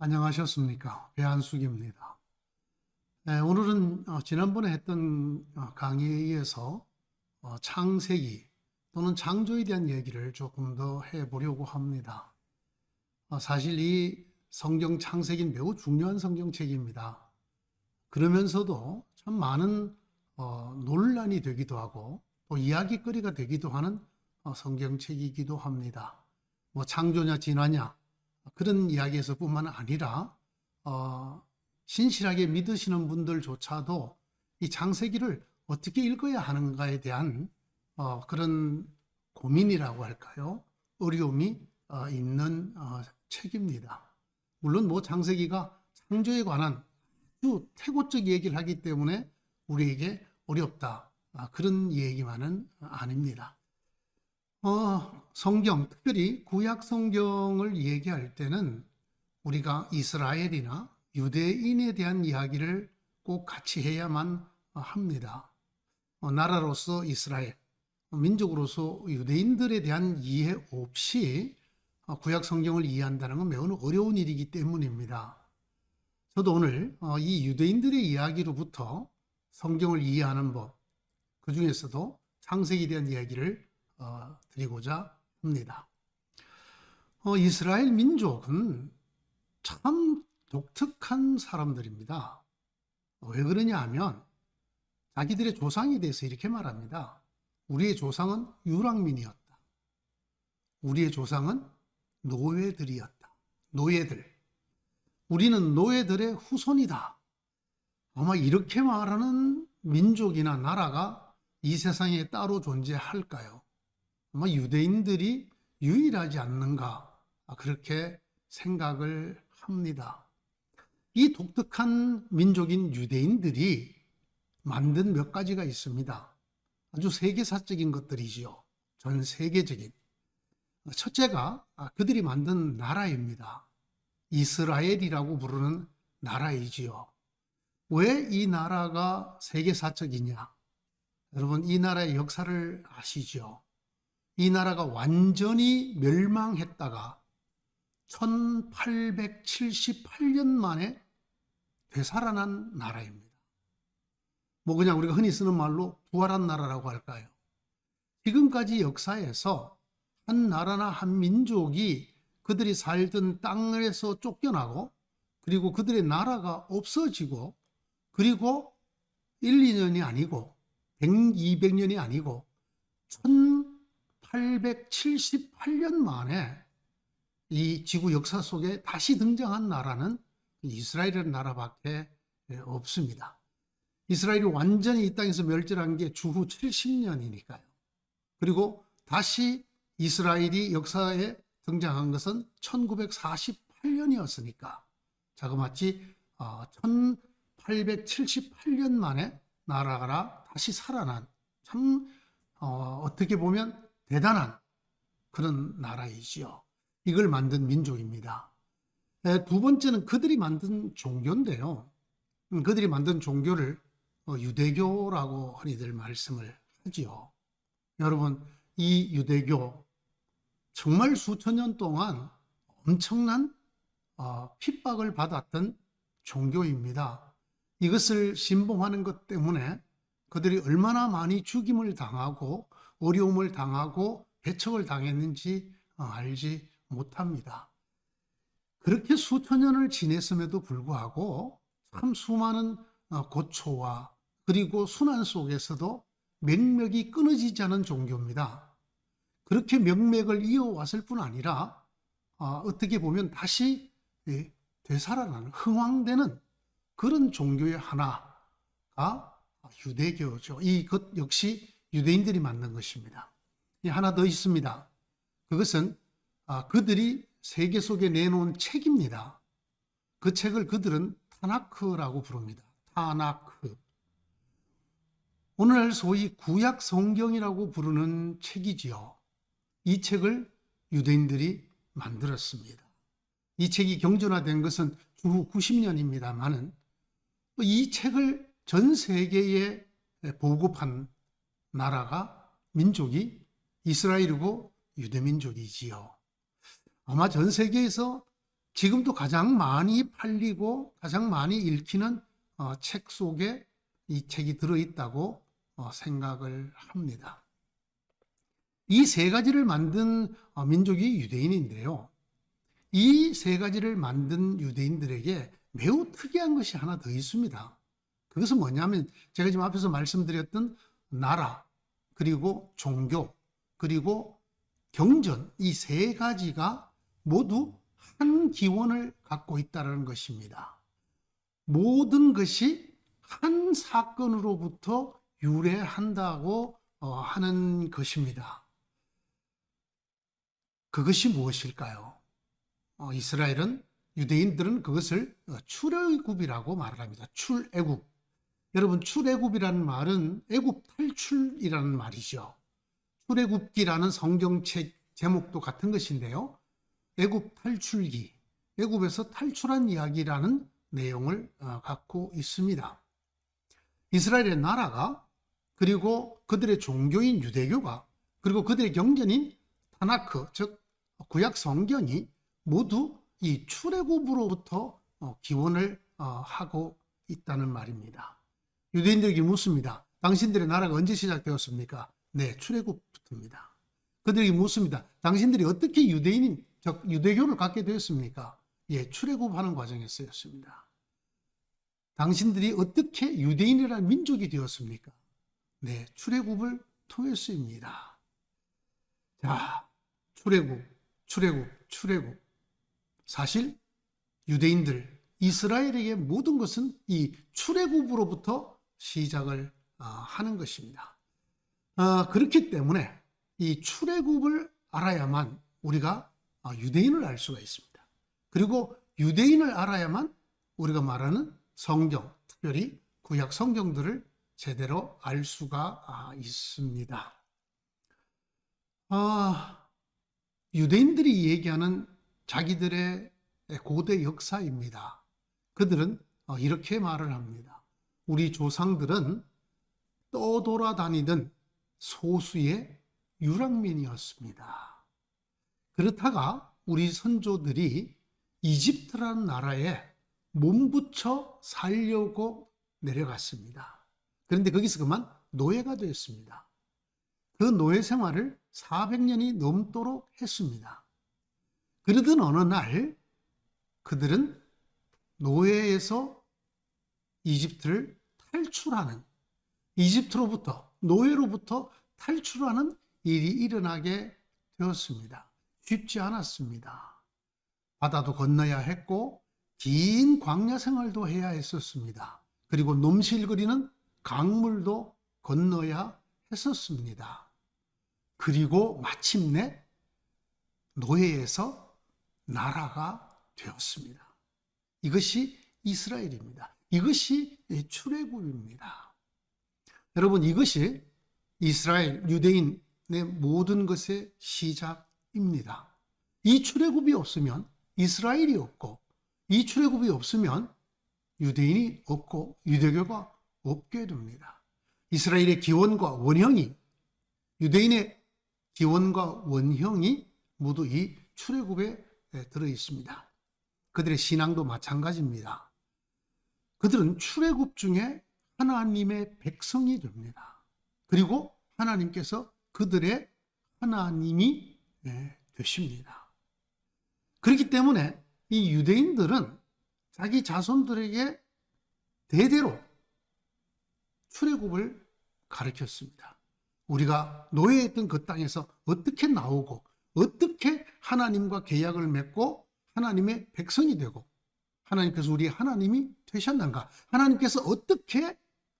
안녕하셨습니까? 배한숙입니다. 네, 오늘은 지난번에 했던 강의에 이어서 창세기 또는 창조에 대한 얘기를 조금 더 해보려고 합니다. 사실 이 성경 창세기는 매우 중요한 성경책입니다. 그러면서도 참 많은 논란이 되기도 하고 또 이야기거리가 되기도 하는 성경책이기도 합니다. 뭐 창조냐 진화냐 그런 이야기에서뿐만 아니라 신실하게 믿으시는 분들조차도 이 창세기를 어떻게 읽어야 하는가에 대한 그런 고민이라고 할까요? 어려움이 있는 책입니다. 물론 뭐 창세기가 창조에 관한 아주 태고적 얘기를 하기 때문에 우리에게 어렵다. 그런 얘기만은 아닙니다. 성경, 특별히 구약 성경을 얘기할 때는 우리가 이스라엘이나 유대인에 대한 이야기를 꼭 같이 해야만 합니다. 나라로서 이스라엘, 민족으로서 유대인들에 대한 이해 없이 구약 성경을 이해한다는 건 매우 어려운 일이기 때문입니다. 저도 오늘 이 유대인들의 이야기로부터 성경을 이해하는 법, 그 중에서도 창세기에 대한 이야기를 드리고자 합니다. 이스라엘 민족은 참 독특한 사람들입니다. 왜 그러냐 하면 자기들의 조상에 대해서 이렇게 말합니다. 우리의 조상은 유랑민이었다. 우리의 조상은 노예들이었다. 노예들. 우리는 노예들의 후손이다. 아마 이렇게 말하는 민족이나 나라가 이 세상에 따로 존재할까요? 아마 유대인들이 유일하지 않는가 그렇게 생각을 합니다. 이 독특한 민족인 유대인들이 만든 몇 가지가 있습니다. 아주 세계사적인 것들이지요. 전 세계적인. 첫째가 그들이 만든 나라입니다. 이스라엘이라고 부르는 나라이지요. 왜 이 나라가 세계사적이냐? 여러분, 이 나라의 역사를 아시죠? 이 나라가 완전히 멸망했다가 1878년 만에 되살아난 나라입니다. 뭐 그냥 우리가 흔히 쓰는 말로 부활한 나라라고 할까요? 지금까지 역사에서 한 나라나 한 민족이 그들이 살던 땅에서 쫓겨나고 그리고 그들의 나라가 없어지고 그리고 1, 2년이 아니고 100, 200년이 아니고 1878년 만에 이 지구 역사 속에 다시 등장한 나라는 이스라엘이라는 나라밖에 없습니다. 이스라엘이 완전히 이 땅에서 멸절한 게 주후 70년이니까요. 그리고 다시 이스라엘이 역사에 등장한 것은 1948년이었으니까 자그마치 1878년 만에 나라가 다시 살아난 참 어떻게 보면 대단한 그런 나라이지요. 이걸 만든 민족입니다. 두 번째는 그들이 만든 종교인데요. 그들이 만든 종교를 유대교라고 흔히들 말씀을 하지요. 여러분, 이 유대교 정말 수천 년 동안 엄청난 핍박을 받았던 종교입니다. 이것을 신봉하는 것 때문에 그들이 얼마나 많이 죽임을 당하고 어려움을 당하고 배척을 당했는지 알지 못합니다. 그렇게 수천 년을 지냈음에도 불구하고 참 수많은 고초와 그리고 순환 속에서도 맥락이 끊어지지 않은 종교입니다. 그렇게 명맥을 이어왔을 뿐 아니라 어떻게 보면 다시 되살아나는 흥황되는 그런 종교의 하나가 유대교죠. 이것 역시 유대인들이 만든 것입니다. 하나 더 있습니다. 그것은 그들이 세계 속에 내놓은 책입니다. 그 책을 그들은 타나크라고 부릅니다. 타나크. 오늘날 소위 구약 성경이라고 부르는 책이지요. 이 책을 유대인들이 만들었습니다. 이 책이 경전화된 것은 주후 90년입니다만은 이 책을 전 세계에 보급한 나라가 민족이 이스라엘이고 유대민족이지요. 아마 전 세계에서 지금도 가장 많이 팔리고 가장 많이 읽히는 책 속에 이 책이 들어있다고 생각을 합니다. 이 세 가지를 만든 민족이 유대인인데요. 이 세 가지를 만든 유대인들에게 매우 특이한 것이 하나 더 있습니다. 그것은 뭐냐면 제가 지금 앞에서 말씀드렸던 나라, 그리고 종교, 그리고 경전, 이 세 가지가 모두 한 기원을 갖고 있다는 것입니다. 모든 것이 한 사건으로부터 유래한다고 하는 것입니다. 그것이 무엇일까요? 이스라엘은, 유대인들은 그것을 출애굽이라고 말을 합니다. 출애굽. 여러분, 출애굽이라는 말은 애굽 탈출이라는 말이죠. 출애굽기라는 성경책 제목도 같은 것인데요. 애굽 탈출기, 애굽에서 탈출한 이야기라는 내용을 갖고 있습니다. 이스라엘의 나라가, 그리고 그들의 종교인 유대교가, 그리고 그들의 경전인 타나크, 즉 구약 성경이 모두 이 출애굽으로부터 기원을 하고 있다는 말입니다. 유대인들에게 묻습니다. 당신들의 나라가 언제 시작되었습니까? 네, 출애굽부터입니다. 그들에게 묻습니다. 당신들이 어떻게 유대인인, 즉 유대교를 갖게 되었습니까? 예, 출애굽하는 과정에서였습니다. 당신들이 어떻게 유대인이라는 민족이 되었습니까? 네, 출애굽을 통해서입니다. 자, 출애굽. 사실 유대인들, 이스라엘에게 모든 것은 이 출애굽으로부터 시작을 하는 것입니다. 그렇기 때문에 이 출애굽을 알아야만 우리가 유대인을 알 수가 있습니다. 그리고 유대인을 알아야만 우리가 말하는 성경, 특별히 구약 성경들을 제대로 알 수가 있습니다. 유대인들이 얘기하는 자기들의 고대 역사입니다. 그들은 이렇게 말을 합니다. 우리 조상들은 떠돌아다니던 소수의 유랑민이었습니다. 그렇다가 우리 선조들이 이집트라는 나라에 몸붙여 살려고 내려갔습니다. 그런데 거기서 그만 노예가 되었습니다. 그 노예 생활을 400년이 넘도록 했습니다. 그러던 어느 날 그들은 노예에서 이집트를 탈출하는, 이집트로부터, 노예로부터 탈출하는 일이 일어나게 되었습니다. 쉽지 않았습니다. 바다도 건너야 했고 긴 광야 생활도 해야 했었습니다. 그리고 넘실거리는 강물도 건너야 했었습니다. 그리고 마침내 노예에서 나라가 되었습니다. 이것이 이스라엘입니다. 이것이 출애굽입니다. 여러분, 이것이 이스라엘, 유대인의 모든 것의 시작입니다. 이 출애굽이 없으면 이스라엘이 없고, 이 출애굽이 없으면 유대인이 없고 유대교가 없게 됩니다. 이스라엘의 기원과 원형이, 유대인의 기원과 원형이 모두 이 출애굽에 들어 있습니다. 그들의 신앙도 마찬가지입니다. 그들은 출애굽 중에 하나님의 백성이 됩니다. 그리고 하나님께서 그들의 하나님이 되십니다. 그렇기 때문에 이 유대인들은 자기 자손들에게 대대로 출애굽을 가르쳤습니다. 우리가 노예했던 그 땅에서 어떻게 나오고 어떻게 하나님과 계약을 맺고 하나님의 백성이 되고 하나님께서 우리의 하나님이 되셨는가, 하나님께서 어떻게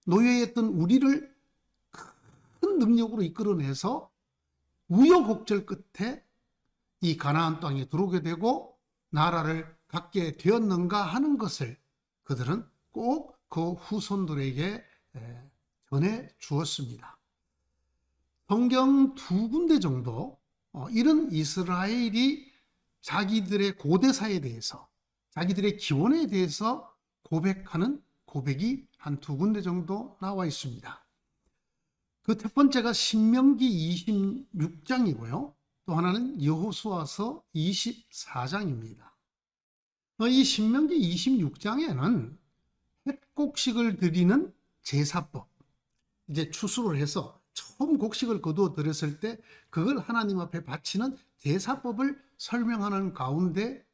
노예했던 우리를 큰 능력으로 이끌어내서 우여곡절 끝에 이 가나안 땅에 들어오게 되고 나라를 갖게 되었는가 하는 것을 그들은 꼭 그 후손들에게 전해 주었습니다. 성경 두 군데 정도 이런 이스라엘이 자기들의 고대사에 대해서, 자기들의 기원에 대해서 고백하는 고백이 한 두 군데 정도 나와 있습니다. 그 첫 번째가 신명기 26장이고요. 또 하나는 여호수아서 24장입니다. 이 신명기 26장에는 햇곡식을 드리는 제사법, 이제 추수를 해서 처음 곡식을 거두어 들였을 때 그걸 하나님 앞에 바치는 제사법을 설명하는 가운데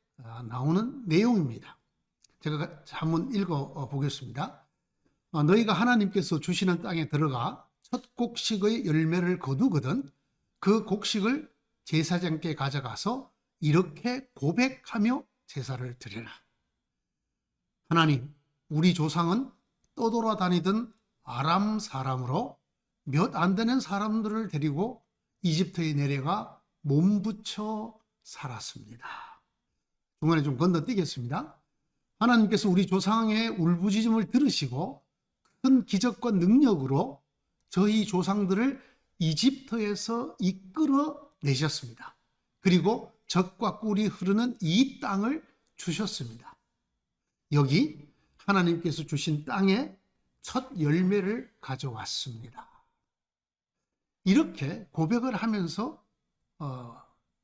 나오는 내용입니다. 제가 한번 읽어 보겠습니다. 너희가 하나님께서 주시는 땅에 들어가 첫 곡식의 열매를 거두거든 그 곡식을 제사장께 가져가서 이렇게 고백하며 제사를 드리라. 하나님, 우리 조상은 떠돌아다니던 아람 사람으로 몇 안 되는 사람들을 데리고 이집트에 내려가 몸부쳐 살았습니다. 중간에 좀 건너뛰겠습니다. 하나님께서 우리 조상의 울부짖음을 들으시고 큰 기적과 능력으로 저희 조상들을 이집트에서 이끌어 내셨습니다. 그리고 젖과 꿀이 흐르는 이 땅을 주셨습니다. 여기 하나님께서 주신 땅에 첫 열매를 가져왔습니다. 이렇게 고백을 하면서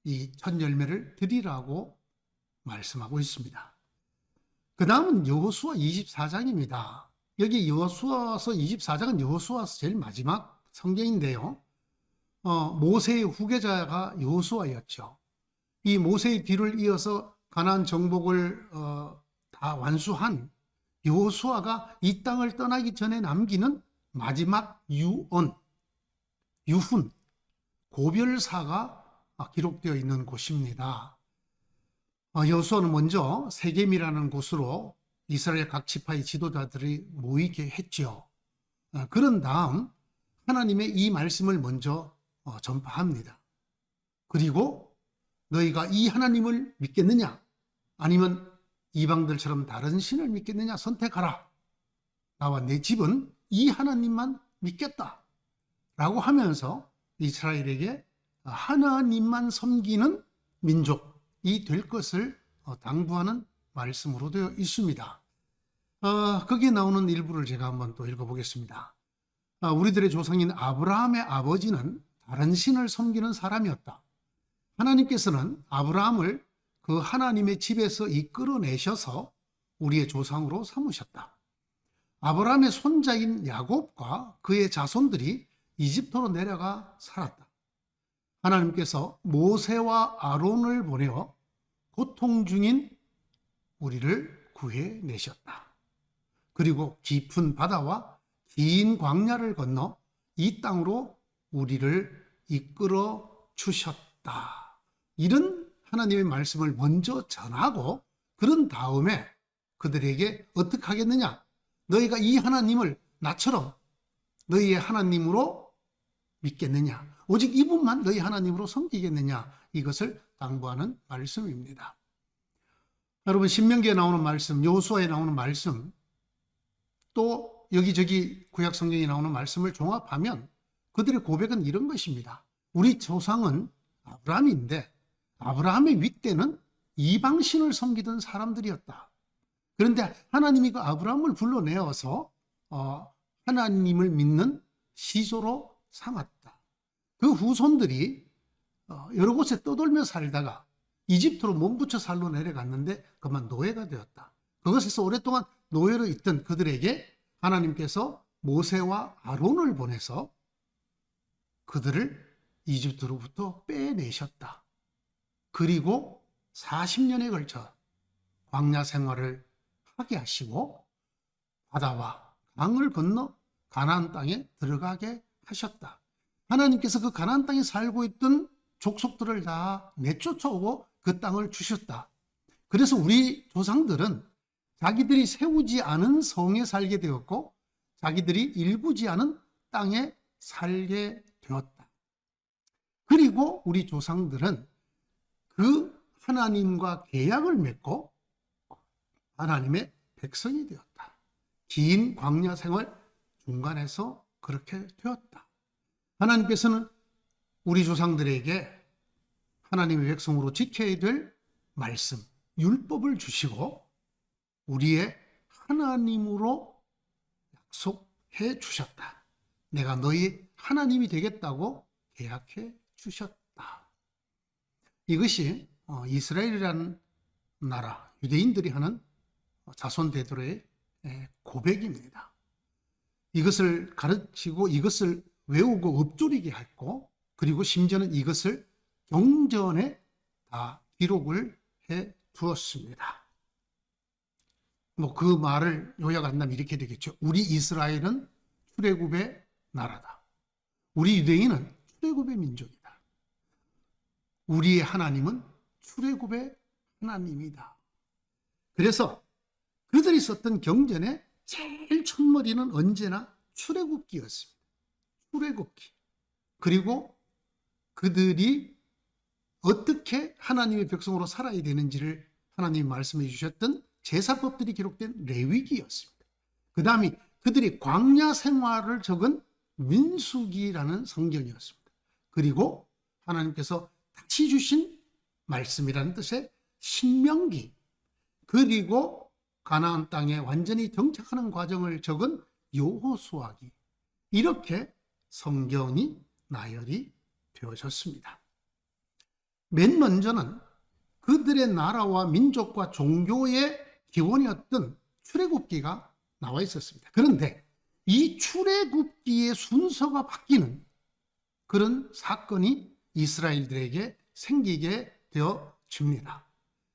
이 첫 열매를 드리라고 말씀하고 있습니다. 그 다음은 여호수아 24장입니다. 여기 여호수아서 24장은 여호수아서 제일 마지막 성경인데요. 모세의 후계자가 여호수아였죠. 이 모세의 뒤를 이어서 가나안 정복을 다 완수한 여호수아가 이 땅을 떠나기 전에 남기는 마지막 유언, 유훈, 고별사가 기록되어 있는 곳입니다. 여호수아는 먼저 세겜이라는 곳으로 이스라엘 각 지파의 지도자들이 모이게 했죠. 그런 다음 하나님의 이 말씀을 먼저 전파합니다. 그리고 너희가 이 하나님을 믿겠느냐? 아니면 이방들처럼 다른 신을 믿겠느냐? 선택하라. 나와 내 집은 이 하나님만 믿겠다. 라고 하면서 이스라엘에게 하나님만 섬기는 민족이 될 것을 당부하는 말씀으로 되어 있습니다. 거기에 나오는 일부를 제가 한번 또 읽어보겠습니다. 우리들의 조상인 아브라함의 아버지는 다른 신을 섬기는 사람이었다. 하나님께서는 아브라함을 그 하나님의 집에서 이끌어내셔서 우리의 조상으로 삼으셨다. 아브라함의 손자인 야곱과 그의 자손들이 이집트로 내려가 살았다. 하나님께서 모세와 아론을 보내어 고통 중인 우리를 구해내셨다. 그리고 깊은 바다와 긴 광야를 건너 이 땅으로 우리를 이끌어 주셨다. 이런 하나님의 말씀을 먼저 전하고 그런 다음에 그들에게 어떻게 하겠느냐? 너희가 이 하나님을 나처럼 너희의 하나님으로 믿겠느냐? 오직 이분만 너희 하나님으로 섬기겠느냐? 이것을 당부하는 말씀입니다. 여러분, 신명기에 나오는 말씀, 여호수아에 나오는 말씀, 또 여기저기 구약 성경에 나오는 말씀을 종합하면 그들의 고백은 이런 것입니다. 우리 조상은 아브라함인데 아브라함의 윗대는 이방신을 섬기던 사람들이었다. 그런데 하나님이 그 아브라함을 불러내어서 하나님을 믿는 시조로 삼았다. 그 후손들이 여러 곳에 떠돌며 살다가 이집트로 몸부쳐 살러 내려갔는데 그만 노예가 되었다. 그것에서 오랫동안 노예로 있던 그들에게 하나님께서 모세와 아론을 보내서 그들을 이집트로부터 빼내셨다. 그리고 40년에 걸쳐 광야 생활을 하게 하시고 바다와 강을 건너 가나안 땅에 들어가게 하셨다. 하나님께서 그 가나안 땅에 살고 있던 족속들을 다 내쫓아오고 그 땅을 주셨다. 그래서 우리 조상들은 자기들이 세우지 않은 성에 살게 되었고 자기들이 일구지 않은 땅에 살게 되었다. 그리고 우리 조상들은 그 하나님과 계약을 맺고 하나님의 백성이 되었다. 긴 광야 생활 중간에서 그렇게 되었다. 하나님께서는 우리 조상들에게 하나님의 백성으로 지켜야 될 말씀, 율법을 주시고 우리의 하나님으로 약속해 주셨다. 내가 너희 하나님이 되겠다고 계약해 주셨다. 이것이 이스라엘이라는 나라, 유대인들이 하는 자손 대대로의 고백입니다. 이것을 가르치고 이것을 외우고 읊조리게 했고, 그리고 심지어는 이것을 경전에 다 기록을 해 두었습니다. 그 말을 요약한다면 이렇게 되겠죠. 우리 이스라엘은 출애굽의 나라다. 우리 유대인은 출애굽의 민족이다. 우리의 하나님은 출애굽의 하나님이다. 그래서 그들이 썼던 경전의 제일 첫머리는 언제나 출애굽기였습니다. 출애굽기. 그리고 그들이 어떻게 하나님의 백성으로 살아야 되는지를 하나님이 말씀해 주셨던 제사법들이 기록된 레위기였습니다. 그 다음에 그들이 광야 생활을 적은 민수기라는 성경이었습니다. 그리고 하나님께서 다시 주신 말씀이라는 뜻의 신명기, 그리고 가나안 땅에 완전히 정착하는 과정을 적은 여호수아기, 이렇게 성경이 나열이 되어졌습니다. 맨 먼저는 그들의 나라와 민족과 종교의 기원이었던 출애굽기가 나와 있었습니다. 그런데 이 출애굽기의 순서가 바뀌는 그런 사건이 이스라엘들에게 생기게 되어집니다.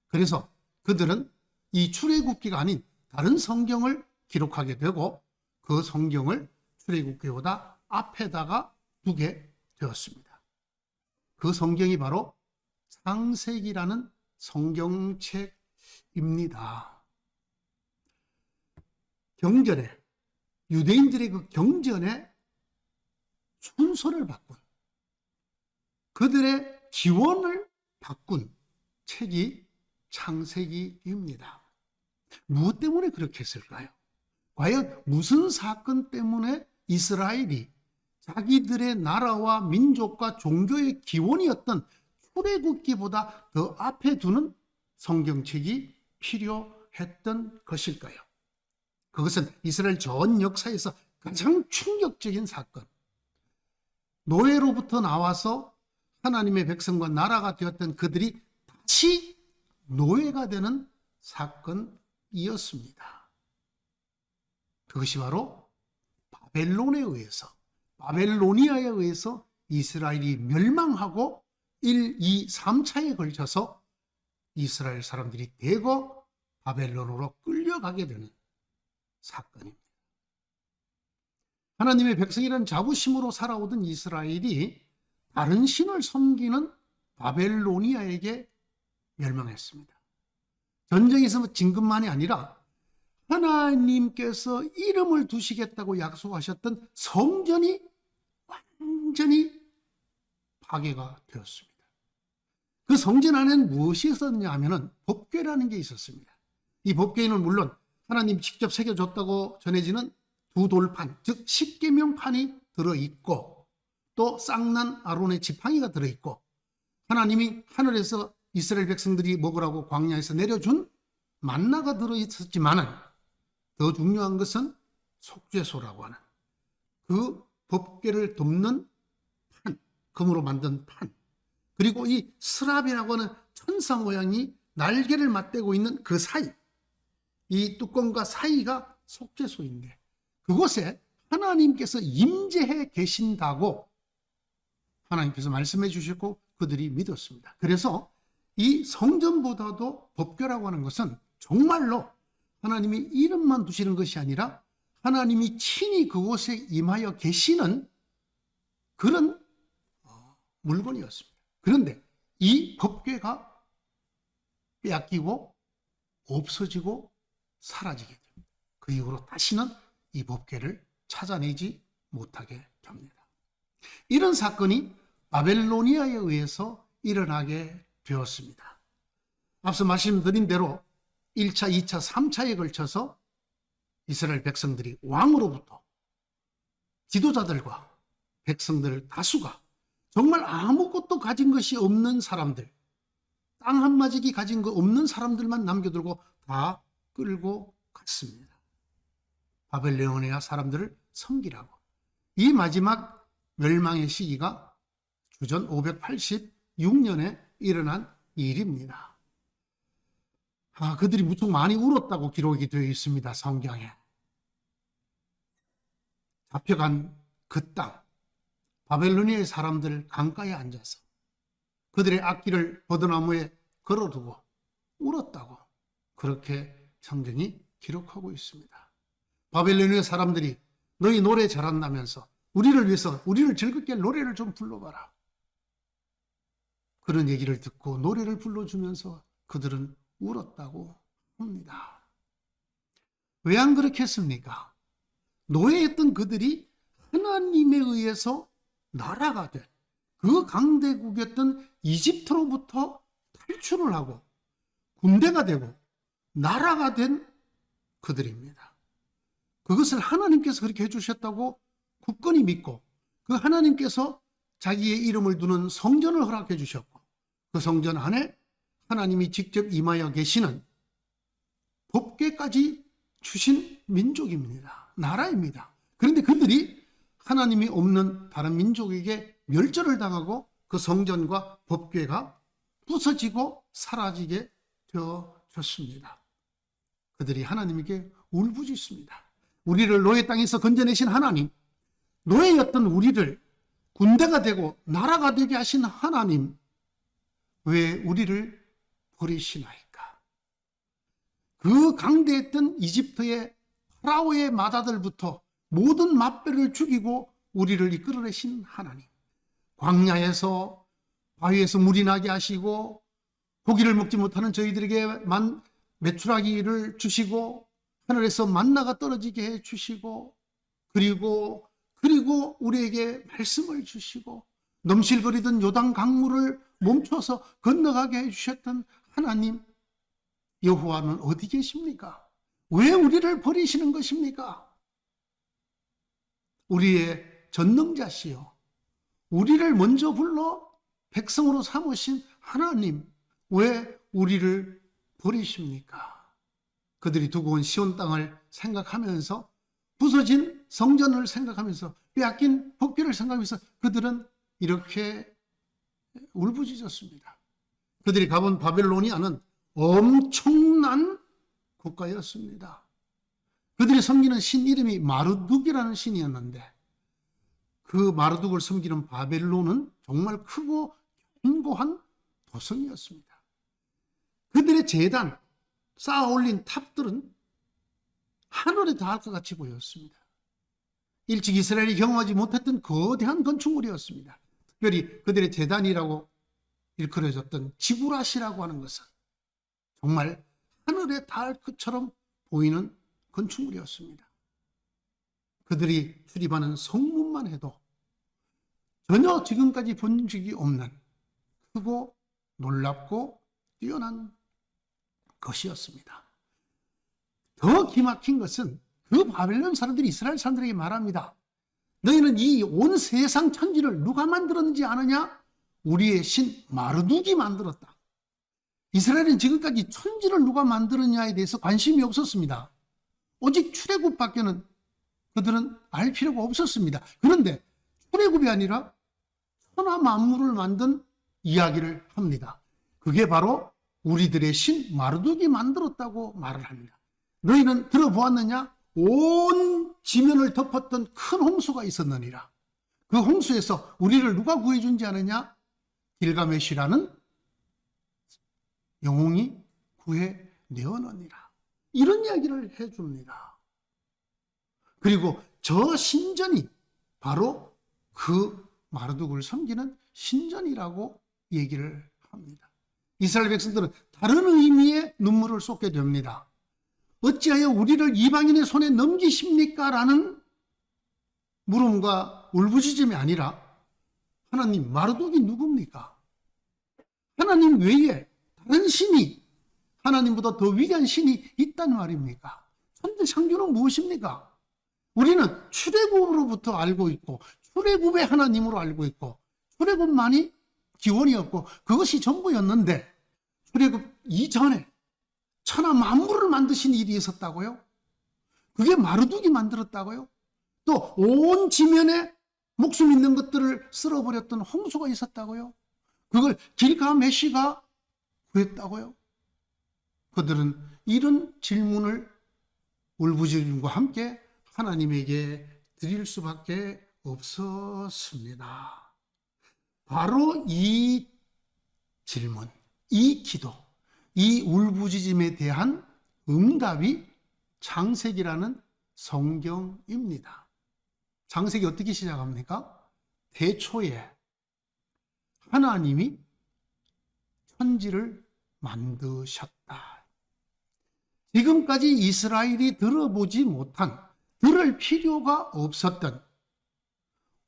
그래서 그들은 이 출애굽기가 아닌 다른 성경을 기록하게 되고, 그 성경을 출애굽기보다 앞에다가 두게 되었습니다. 그 성경이 바로 창세기라는 성경책입니다. 경전에, 유대인들의 그 경전의 순서를 바꾼, 그들의 기원을 바꾼 책이 창세기입니다. 무엇 때문에 그렇게 했을까요? 과연 무슨 사건 때문에 이스라엘이 자기들의 나라와 민족과 종교의 기원이었던 출애굽기보다 더 앞에 두는 성경책이 필요했던 것일까요? 그것은 이스라엘 전 역사에서 가장 충격적인 사건, 노예로부터 나와서 하나님의 백성과 나라가 되었던 그들이 다시 노예가 되는 사건이었습니다. 그것이 바로 바벨론에 의해서, 바벨로니아에 의해서 이스라엘이 멸망하고 1, 2, 3차에 걸쳐서 이스라엘 사람들이 대거 바벨론으로 끌려가게 되는 사건입니다. 하나님의 백성이라는 자부심으로 살아오던 이스라엘이 다른 신을 섬기는 바벨로니아에게 멸망했습니다. 전쟁에서 진급만이 아니라 하나님께서 이름을 두시겠다고 약속하셨던 성전이 완전히 파괴가 되었습니다. 그 성전 안에는 무엇이 있었느냐 하면 법궤라는 게 있었습니다. 이 법궤에는 물론 하나님 직접 새겨줬다고 전해지는 두 돌판, 즉 십계명판이 들어있고, 또 쌍난 아론의 지팡이가 들어있고, 하나님이 하늘에서 이스라엘 백성들이 먹으라고 광야에서 내려준 만나가 들어있었지만은 더 중요한 것은 속죄소라고 하는 그 법궤를 돕는 판, 금으로 만든 판, 그리고 이 스랍이라고 하는 천사 모양이 날개를 맞대고 있는 그 사이, 이 뚜껑과 사이가 속죄소인데 그곳에 하나님께서 임재해 계신다고 하나님께서 말씀해 주셨고 그들이 믿었습니다. 그래서 이 성전보다도 법궤라고 하는 것은 정말로 하나님이 이름만 두시는 것이 아니라 하나님이 친히 그곳에 임하여 계시는 그런 물건이었습니다. 그런데 이 법궤가 빼앗기고 없어지고 사라지게 됩니다. 그 이후로 다시는 이 법궤를 찾아내지 못하게 됩니다. 이런 사건이 바벨로니아에 의해서 일어나게 되었습니다. 앞서 말씀드린 대로 1차, 2차, 3차에 걸쳐서 이스라엘 백성들이 왕으로부터 지도자들과 백성들 다수가 정말 아무것도 가진 것이 없는 사람들, 땅 한마디기 가진 거 없는 사람들만 남겨두고 다 끌고 갔습니다. 바벨로니아 사람들을 섬기라고. 이 마지막 멸망의 시기가 주전 586년에 일어난 일입니다. 그들이 무척 많이 울었다고 기록이 되어 있습니다. 성경에. 잡혀간 그 땅, 바벨로니아의 사람들 강가에 앉아서 그들의 악기를 버드나무에 걸어두고 울었다고 그렇게 성경이 기록하고 있습니다. 바벨로니아 사람들이 너희 노래 잘한다면서 우리를 위해서 우리를 즐겁게 노래를 좀 불러봐라. 그런 얘기를 듣고 노래를 불러주면서 그들은 울었다고 합니다. 왜 안 그렇게 했습니까? 노예했던 그들이 하나님에 의해서 나라가 된 그 강대국이었던 이집트로부터 탈출을 하고 군대가 되고 나라가 된 그들입니다. 그것을 하나님께서 그렇게 해주셨다고 굳건히 믿고 그 하나님께서 자기의 이름을 두는 성전을 허락해 주셨고 그 성전 안에 하나님이 직접 임하여 계시는 법궤까지 주신 민족입니다. 나라입니다. 그런데 그들이 하나님이 없는 다른 민족에게 멸절을 당하고 그 성전과 법궤가 부서지고 사라지게 되어졌습니다. 그들이 하나님에게 울부짖습니다. 우리를 노예 땅에서 건져내신 하나님, 노예였던 우리를 군대가 되고 나라가 되게 하신 하나님, 왜 우리를 버리시나이까? 그 강대했던 이집트의 파라오의 마다들부터 모든 맛배를 죽이고 우리를 이끌어내신 하나님, 광야에서 바위에서 물이 나게 하시고 고기를 먹지 못하는 저희들에게 메추라기를 주시고 하늘에서 만나가 떨어지게 해 주시고 그리고 우리에게 말씀을 주시고 넘실거리던 요단 강물을 멈춰서 건너가게 해 주셨던 하나님, 여호와는 어디 계십니까? 왜 우리를 버리시는 것입니까? 우리의 전능자시요 우리를 먼저 불러 백성으로 삼으신 하나님, 왜 우리를 버리십니까? 그들이 두고 온 시온 땅을 생각하면서 부서진 성전을 생각하면서 빼앗긴 법궤를 생각하면서 그들은 이렇게 울부짖었습니다. 그들이 가본 바벨로니아는 엄청난 국가였습니다. 그들이 섬기는 신 이름이 마르둑이라는 신이었는데 그 마르둑을 섬기는 바벨론은 정말 크고 견고한 도성이었습니다. 그들의 제단, 쌓아 올린 탑들은 하늘에 닿을 것 같이 보였습니다. 일찍 이스라엘이 경험하지 못했던 거대한 건축물이었습니다. 특별히 그들의 제단이라고 일컬어졌던 지구라시라고 하는 것은 정말 하늘에 닿을 것처럼 보이는 건축물이었습니다. 그들이 출입하는 성문만 해도 전혀 지금까지 본 적이 없는 크고 놀랍고 뛰어난 것이었습니다. 더 기막힌 것은 그 바벨론 사람들이 이스라엘 사람들에게 말합니다. 너희는 이 온 세상 천지를 누가 만들었는지 아느냐? 우리의 신 마르둑이 만들었다. 이스라엘은 지금까지 천지를 누가 만들었냐에 대해서 관심이 없었습니다. 오직 출애굽밖에는 그들은 알 필요가 없었습니다. 그런데 출애굽이 아니라 천하 만물을 만든 이야기를 합니다. 그게 바로 우리들의 신 마르둑이 만들었다고 말을 합니다. 너희는 들어보았느냐? 온 지면을 덮었던 큰 홍수가 있었느니라. 그 홍수에서 우리를 누가 구해준지 아느냐? 길가메시라는 영웅이 구해내었느니라. 이런 이야기를 해줍니다. 그리고 저 신전이 바로 그 마르둑을 섬기는 신전이라고 얘기를 합니다. 이스라엘 백성들은 다른 의미의 눈물을 쏟게 됩니다. 어찌하여 우리를 이방인의 손에 넘기십니까? 라는 물음과 울부짖음이 아니라 하나님, 마르둑이 누굽니까? 하나님 외에 다른 신이, 하나님보다 더 위대한 신이 있단 말입니까? 천지 창조는 무엇입니까? 우리는 출애굽으로부터 알고 있고 출애굽의 하나님으로 알고 있고 출애굽만이 기원이었고 그것이 전부였는데 출애굽 이전에 천하 만물을 만드신 일이 있었다고요? 그게 마르둑이 만들었다고요? 또 온 지면에 목숨 있는 것들을 쓸어버렸던 홍수가 있었다고요? 그걸 길가메시가 구했다고요? 그들은 이런 질문을 울부짖음과 함께 하나님에게 드릴 수밖에 없었습니다. 바로 이 질문, 이 기도, 이 울부짖음에 대한 응답이 창세기라는 성경입니다. 창세기 어떻게 시작합니까? 태초에 하나님이 천지를 만드셨다. 지금까지 이스라엘이 들어보지 못한, 들을 필요가 없었던,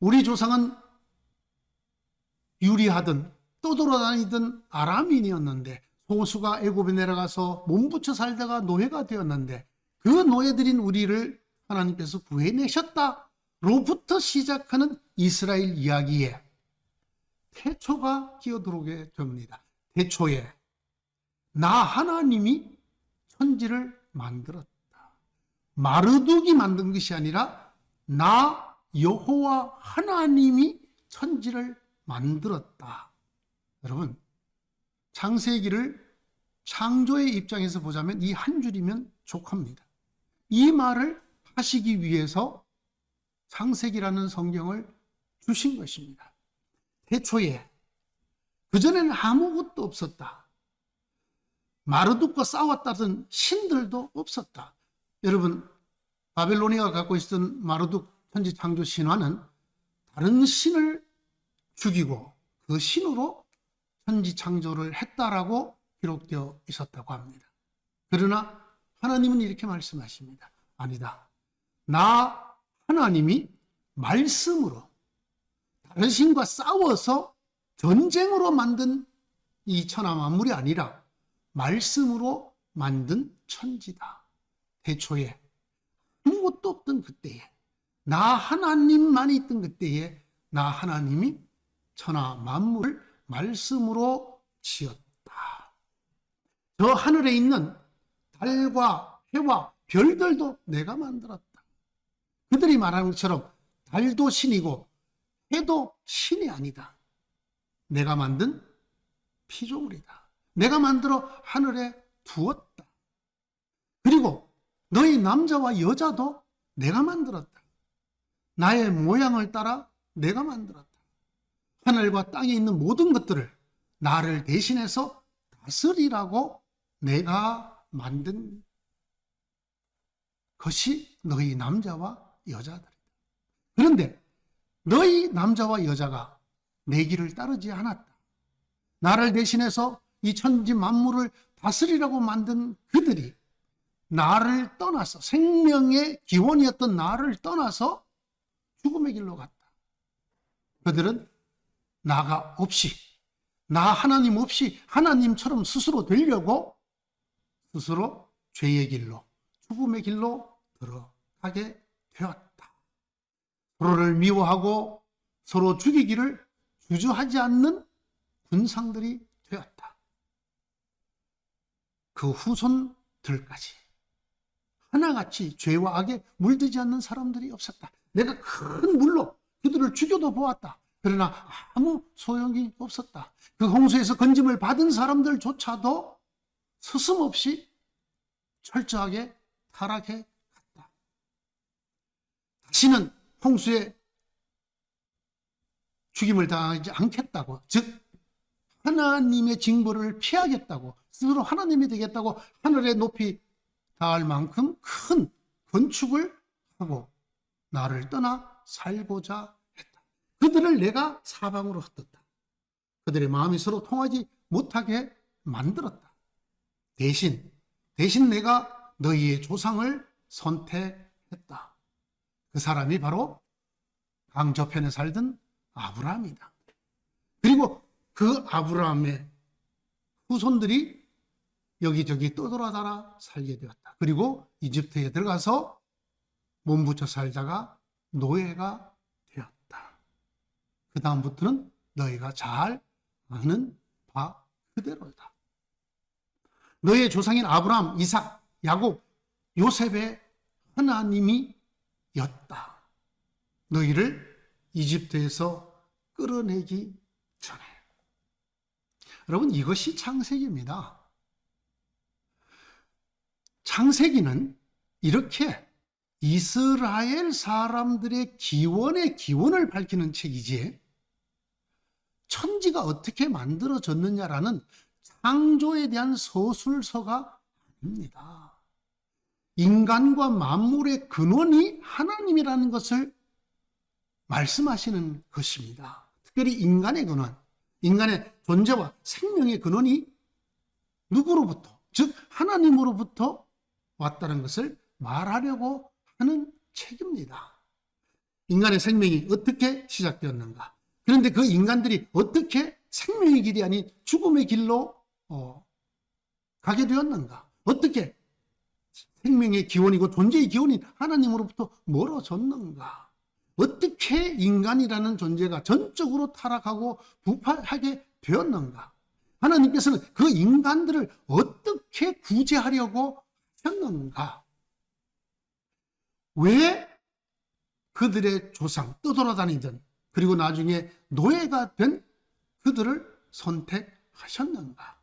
우리 조상은 유리하던 떠돌아다니던 아람인이었는데 소수가 애굽에 내려가서 몸부쳐 살다가 노예가 되었는데 그 노예들인 우리를 하나님께서 구해내셨다로부터 시작하는 이스라엘 이야기에 태초가 끼어들어오게 됩니다. 태초에 나 하나님이 천지를 만들었다. 마르둑이 만든 것이 아니라 나 여호와 하나님이 천지를 만들었다. 여러분, 창세기를 창조의 입장에서 보자면 이 한 줄이면 족합니다. 이 말을 하시기 위해서 창세기라는 성경을 주신 것입니다. 태초에, 그전에는 아무것도 없었다. 마르둑과 싸웠다던 신들도 없었다. 여러분, 바벨로니아가 갖고 있었던 마르둑 천지 창조 신화는 다른 신을 죽이고 그 신으로 천지 창조를 했다라고 기록되어 있었다고 합니다. 그러나 하나님은 이렇게 말씀하십니다. 아니다. 나 하나님이 말씀으로 다른 신과 싸워서 전쟁으로 만든 이 천하 만물이 아니라 말씀으로 만든 천지다. 태초에 아무것도 없던 그때에, 나 하나님만 있던 그때에 나 하나님이 천하 만물을 말씀으로 지었다. 저 하늘에 있는 달과 해와 별들도 내가 만들었다. 그들이 말하는 것처럼 달도 신이고 해도 신이 아니다. 내가 만든 피조물이다. 내가 만들어 하늘에 두었다. 그리고 너희 남자와 여자도 내가 만들었다. 나의 모양을 따라 내가 만들었다. 하늘과 땅에 있는 모든 것들을 나를 대신해서 다스리라고 내가 만든 것이 너희 남자와 여자들이다. 그런데 너희 남자와 여자가 내 길을 따르지 않았다. 나를 대신해서 이 천지 만물을 다스리라고 만든 그들이 나를 떠나서, 생명의 기원이었던 나를 떠나서 죽음의 길로 갔다. 그들은 나가 없이, 나 하나님 없이 하나님처럼 스스로 되려고 스스로 죄의 길로, 죽음의 길로 들어가게 되었다. 서로를 미워하고 서로 죽이기를 주저하지 않는 군상들이 되었다. 그 후손들까지 하나같이 죄와 악에 물들지 않는 사람들이 없었다. 내가 큰 물로 그들을 죽여도 보았다. 그러나 아무 소용이 없었다. 그 홍수에서 건짐을 받은 사람들조차도 서슴없이 철저하게 타락해 갔다. 다시는 홍수에 죽임을 당하지 않겠다고, 즉 하나님의 징벌을 피하겠다고, 스스로 하나님이 되겠다고 하늘에 높이 닿을 만큼 큰 건축을 하고 나를 떠나 살고자 했다. 그들을 내가 사방으로 흩었다. 그들의 마음이 서로 통하지 못하게 만들었다. 대신 내가 너희의 조상을 선택했다. 그 사람이 바로 강 저편에 살던 아브라함이다. 그리고 그 아브라함의 후손들이 여기저기 떠돌아다라 살게 되었다. 그리고 이집트에 들어가서 몸부쳐 살다가 노예가 되었다. 그 다음부터는 너희가 잘 아는 바 그대로다. 너희의 조상인 아브라함, 이삭, 야곱, 요셉의 하나님이 였다. 너희를 이집트에서 끌어내기 전에. 여러분, 이것이 창세기입니다. 창세기는 이렇게 이스라엘 사람들의 기원의 기원을 밝히는 책이지, 천지가 어떻게 만들어졌느냐라는 창조에 대한 서술서가 아닙니다. 인간과 만물의 근원이 하나님이라는 것을 말씀하시는 것입니다. 특별히 인간의 근원, 인간의 존재와 생명의 근원이 누구로부터, 즉 하나님으로부터 왔다는 것을 말하려고 하는 책입니다. 인간의 생명이 어떻게 시작되었는가? 그런데 그 인간들이 어떻게 생명의 길이 아닌 죽음의 길로 가게 되었는가? 어떻게 생명의 기원이고 존재의 기원인 하나님으로부터 멀어졌는가? 어떻게 인간이라는 존재가 전적으로 타락하고 부패하게 되었는가? 하나님께서는 그 인간들을 어떻게 구제하려고 하셨는가? 왜 그들의 조상, 떠돌아다니던, 그리고 나중에 노예가 된 그들을 선택하셨는가?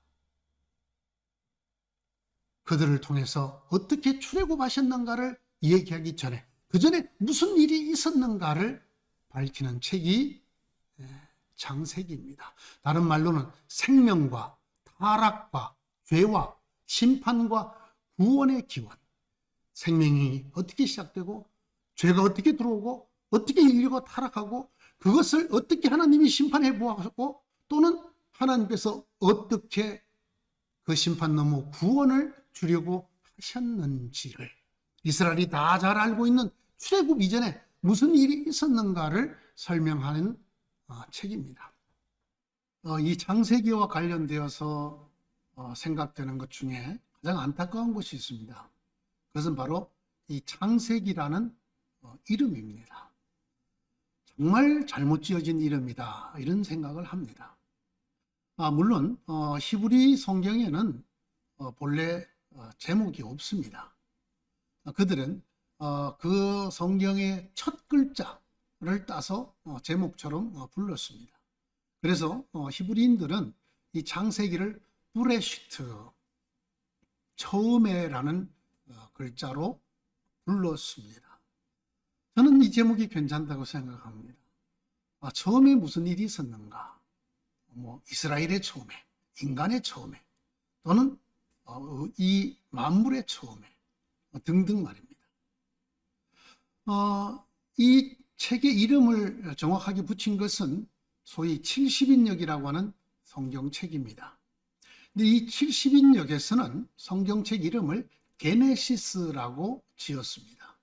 그들을 통해서 어떻게 출애굽하셨는가를 얘기하기 전에, 그 전에 무슨 일이 있었는가를 밝히는 책이 창세기입니다. 다른 말로는 생명과 타락과 죄와 심판과 구원의 기원, 생명이 어떻게 시작되고 죄가 어떻게 들어오고 어떻게 인류가 타락하고 그것을 어떻게 하나님이 심판해 보았고, 또는 하나님께서 어떻게 그 심판 넘어 구원을 주려고 하셨는지를, 이스라엘이 다 잘 알고 있는 출애굽 이전에 무슨 일이 있었는가를 설명하는 책입니다. 이 창세기와 관련되어서 생각되는 것 중에 가장 안타까운 것이 있습니다. 그것은 바로 이 창세기라는 이름입니다. 정말 잘못 지어진 이름이다, 이런 생각을 합니다. 물론 히브리 성경에는 본래 제목이 없습니다. 그들은 그 성경의 첫 글자를 따서 제목처럼 불렀습니다. 그래서 히브리인들은 이 창세기를 브레시트, 처음에라는 글자로 불렀습니다. 저는 이 제목이 괜찮다고 생각합니다. 처음에 무슨 일이 있었는가? 이스라엘의 처음에, 인간의 처음에, 또는 이 만물의 처음에 등등 말입니다. 이 책의 이름을 정확하게 붙인 것은 소위 70인역이라고 하는 성경책입니다. 근데 이 70인역에서는 성경책 이름을 게네시스라고 지었습니다.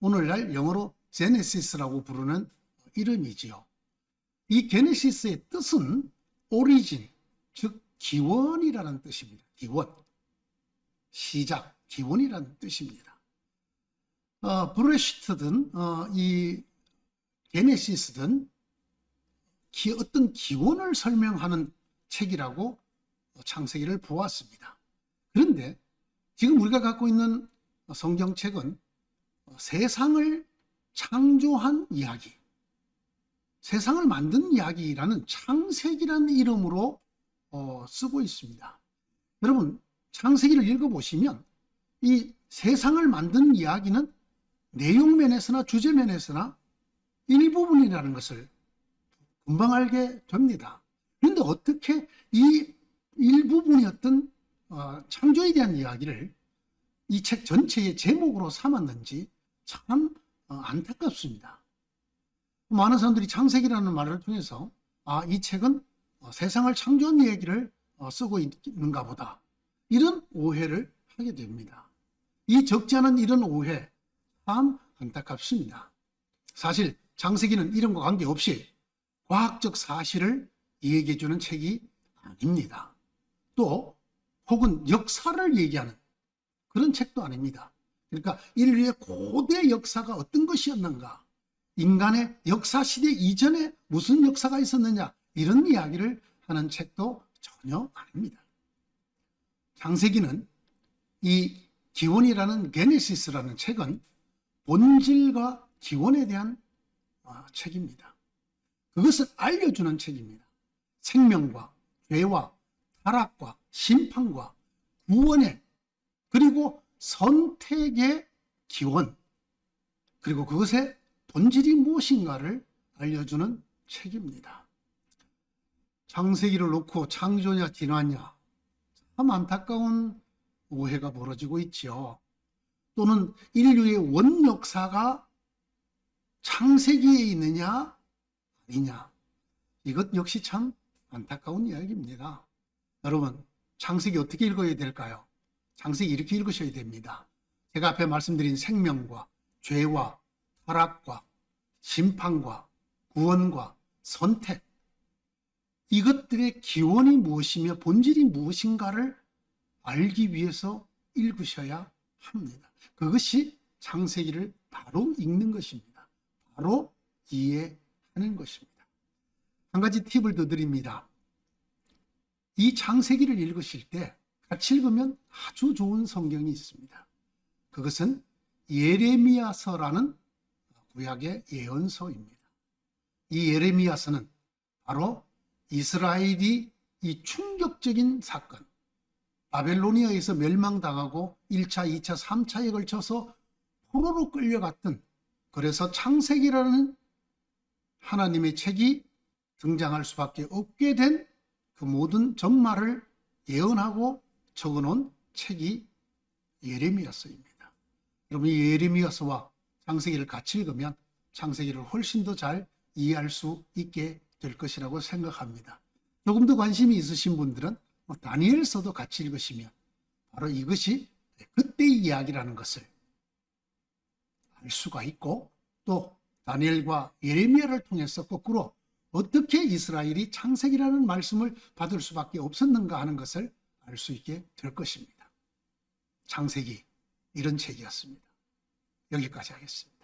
오늘날 영어로 제네시스라고 부르는 이름이지요. 이 게네시스의 뜻은 오리진, 즉 기원이라는 뜻입니다. 기원, 시작, 기원이라는 뜻입니다. 브레시트든 이 게네시스든 어떤 기원을 설명하는 책이라고 창세기를 보았습니다. 그런데 지금 우리가 갖고 있는 성경책은 세상을 창조한 이야기, 세상을 만든 이야기라는 창세기라는 이름으로 쓰고 있습니다. 여러분, 창세기를 읽어보시면 이 세상을 만든 이야기는 내용면에서나 주제면에서나 일부분이라는 것을 금방 알게 됩니다. 그런데 어떻게 이 일부분이었던 창조에 대한 이야기를 이 책 전체의 제목으로 삼았는지 참 안타깝습니다. 많은 사람들이 창세기라는 말을 통해서 이 책은 세상을 창조한 이야기를 쓰고 있는가 보다, 이런 오해를 하게 됩니다. 이 적지 않은 이런 오해 참 안타깝습니다. 사실 창세기는 이름과 관계없이 과학적 사실을 얘기해 주는 책이 아닙니다. 또 혹은 역사를 얘기하는 그런 책도 아닙니다. 그러니까 인류의 고대 역사가 어떤 것이었는가, 인간의 역사 시대 이전에 무슨 역사가 있었느냐, 이런 이야기를 하는 책도 전혀 아닙니다. 창세기는 이 기원이라는 게네시스라는 책은 본질과 기원에 대한 책입니다. 그것을 알려주는 책입니다. 생명과 죄와 타락과 심판과 구원의, 그리고 선택의 기원, 그리고 그것의 본질이 무엇인가를 알려주는 책입니다. 창세기를 놓고 창조냐 진화냐, 참 안타까운 오해가 벌어지고 있죠. 또는 인류의 원역사가 창세기에 있느냐 아니냐, 이것 역시 참 안타까운 이야기입니다. 여러분, 창세기 어떻게 읽어야 될까요? 창세기 이렇게 읽으셔야 됩니다. 제가 앞에 말씀드린 생명과 죄와 타락과 심판과 구원과 선택, 이것들의 기원이 무엇이며 본질이 무엇인가를 알기 위해서 읽으셔야 합니다. 그것이 창세기를 바로 읽는 것입니다. 바로 이해하는 것입니다. 한 가지 팁을 더 드립니다. 이 창세기를 읽으실 때 같이 읽으면 아주 좋은 성경이 있습니다. 그것은 예레미야서라는 구약의 예언서입니다. 이 예레미야서는 바로 이스라엘이 이 충격적인 사건, 바벨로니아에서 멸망당하고 1차, 2차, 3차에 걸쳐서 포로로 끌려갔던, 그래서 창세기라는 하나님의 책이 등장할 수밖에 없게 된 그 모든 전말을 예언하고 적어놓은 책이 예레미야서입니다. 여러분, 이 예레미야서와 창세기를 같이 읽으면 창세기를 훨씬 더 잘 이해할 수 있게 될 것이라고 생각합니다. 조금 더 관심이 있으신 분들은 다니엘서도 같이 읽으시면 바로 이것이 그때의 이야기라는 것을 알 수가 있고, 또 다니엘과 예레미야를 통해서 거꾸로 어떻게 이스라엘이 창세기라는 말씀을 받을 수밖에 없었는가 하는 것을 알 수 있게 될 것입니다. 창세기, 이런 책이었습니다. 여기까지 하겠습니다.